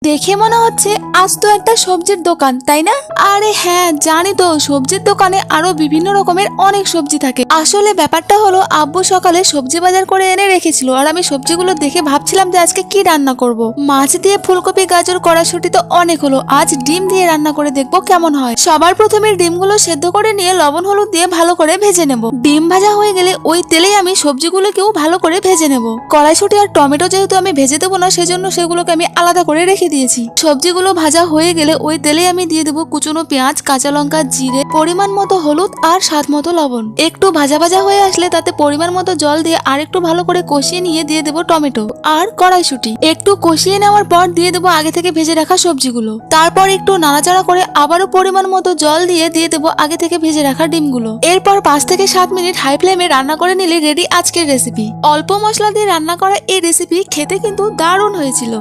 দেখে মনে হচ্ছে আজ তো একটা সবজির দোকান, তাই না? আরে হ্যাঁ, জানি তো, সবজির দোকানে আরো বিভিন্ন রকমের অনেক সবজি থাকে। আসলে ব্যাপারটা হলো, আব্বু সকালে সবজি বাজার করে এনে রেখেছিল, আর আমি সবজিগুলো দেখে ভাবছিলাম যে আজকে কি রান্না করব। মাছ দিয়ে ফুলকপি, গাজর, কড়াইশুঁটি তো অনেক হলো, আজ ডিম দিয়ে রান্না করে দেখবো কেমন হয়। সবার প্রথমে ডিমগুলো সেদ্ধ করে নিয়ে লবণ হলুদ দিয়ে ভালো করে ভেজে নেব। ডিম ভাজা হয়ে গেলে ওই তেলেই আমি সবজিগুলোকেও ভালো করে ভেজে নেব। কড়াইশুঁটি আর টমেটো যেহেতু আমি ভেজে দেবো না, সেজন্য সেগুলোকে আমি আলাদা করে রেখে দিয়েছি। সবজিগুলো ভাজা হয়ে গেলে ওই তেলে আমি দিয়ে দেবো কুচনো পেঁয়াজ, কাঁচা লঙ্কা, জিরে, পরিমাণ মতো হলুদ আর স্বাদ মতো লবণ। একটু ভাজা ভাজা হয়ে আসলে তাতে পরিমাণ মতো জল দিয়ে আর একটু ভালো করে কষিয়ে নিয়ে দিয়ে দেবো টমেটো আর কড়াইশুঁটি। একটু কষিয়ে নেওয়ার পর দিয়ে দেবো আগে থেকে ভেজে রাখা সবজিগুলো। তারপর একটু নাড়াচাড়া করে আবারও পরিমাণ মতো জল দিয়ে দিয়ে দেবো আগে থেকে ভেজে রাখা ডিমগুলো। এরপর 5 থেকে 7 মিনিট হাই ফ্লেমে রান্না করে নিলে রেডি আজকের রেসিপি। অল্প মশলা দিয়ে রান্না করা এই রেসিপি খেতে কিন্তু দারুণ হয়েছিল।